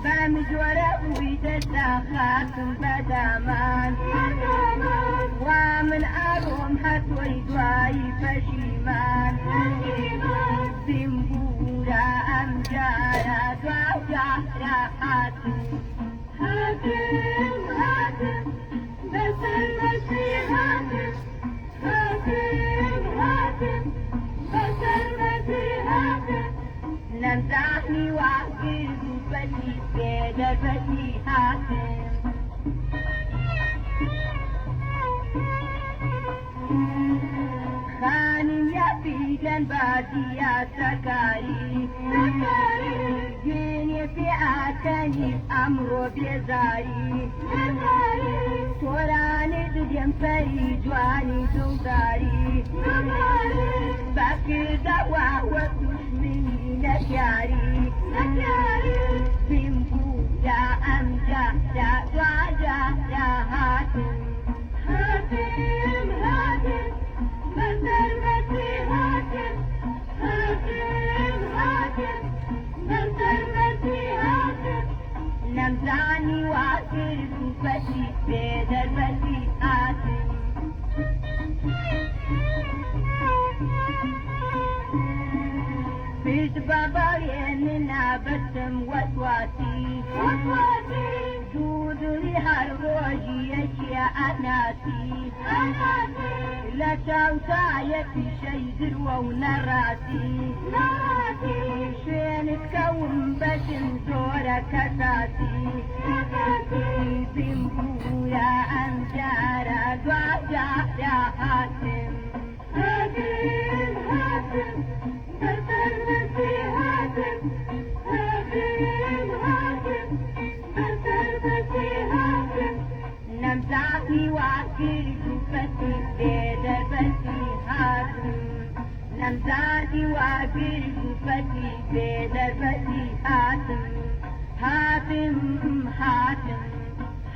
بمجورة ويتساخات بدامان ومن أروم حتوي دواي فشيمان سنبورا أمجارا دواجا راحاتي هاتم هاتم بس المسيح هاتم هاتم هاتم بس المسيح هاتم نمزحني وعقيد فتي كده فتي هاتم خانم يا في جنباتي يا سكاري جيني في عتني أمرو بيزاري توراني دجم فري جواني دوغاري باكر دوا وتشمني نشاري بمبو يا أمجا يا دواجا يا هاتم هاتم هاتم بس المسيح هاتم هاتم هاتم بس المسيح هاتم نمزعني وعكر فتي بيد الفتي هاتم بيت باباريننا بسم وسواتي دودري هالروجي اشياء ناسي لا شوتا يكفي شي ذروة ونراتي شين تكون بشم زورة كساتي بمبورا أمجارا دواجا يا هاتم هاتم هاتم بس المسيح هاتم هاتم هاتم بس المسيح هاتم نمزحني وعكيد فتي بيد فتي هاتم نمزحني وعكيد فتي بيد فتي هاتم هاتم هاتم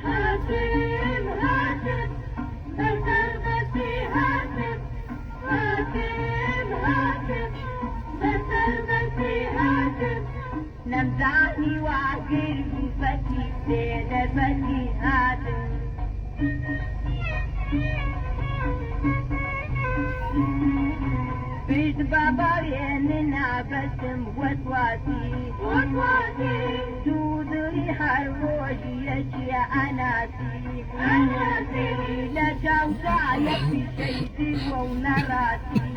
هاتم هاتم بس المسيح هاتم هاتم هاتم بس المسيح هاتم نمزحني وعكيد فتي بيد فتي هاتم بيت باباريننا بسم وسواتي دودري هالروجي اشياء اناسي لا جوزا يكفي شي ذروة ونراتي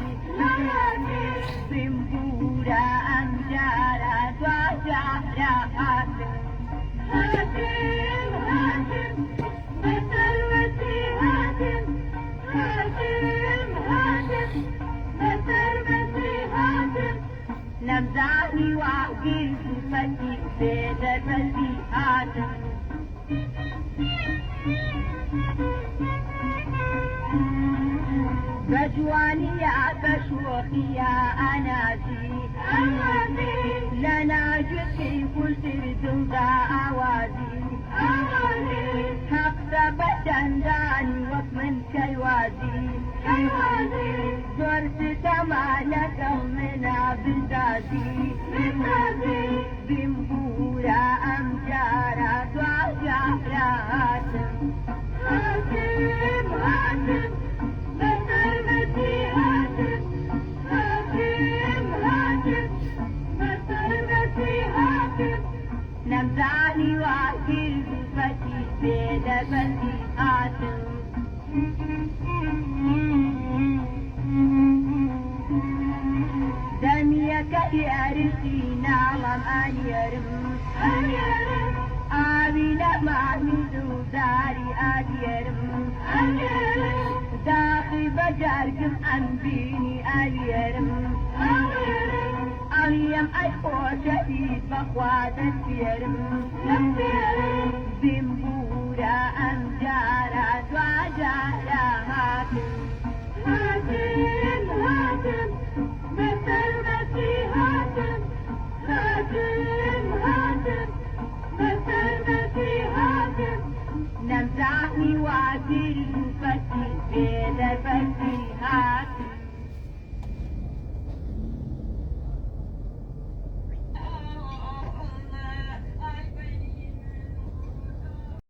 بمبورا أمجارا دواجا يا هاتم هاتم هاتم بس المسيح هاتم هاتم هاتم بس المسيح هاتم نمزحني وعقيد فتي بيد فتي هاتم بجواني يا بشوخي يا أناسي لنا جدي كل تردنغا أوازي حق بجنداني وكمن كيوازي زرت تمالك منا بزازي بمبورا أمجارا دواجا يا هاتم هاتم هاتم بس المسيح هاتم هاتم هاتم بس المسيح هاتم نمزعني وعكيد فتي بيد فتي هاتم دميك يارسي نعم أنيرم آمين معمد داري أديرم داخل بجاركم أنبيني أديرم أريم أي خوشة في بخوات السيرم بمبو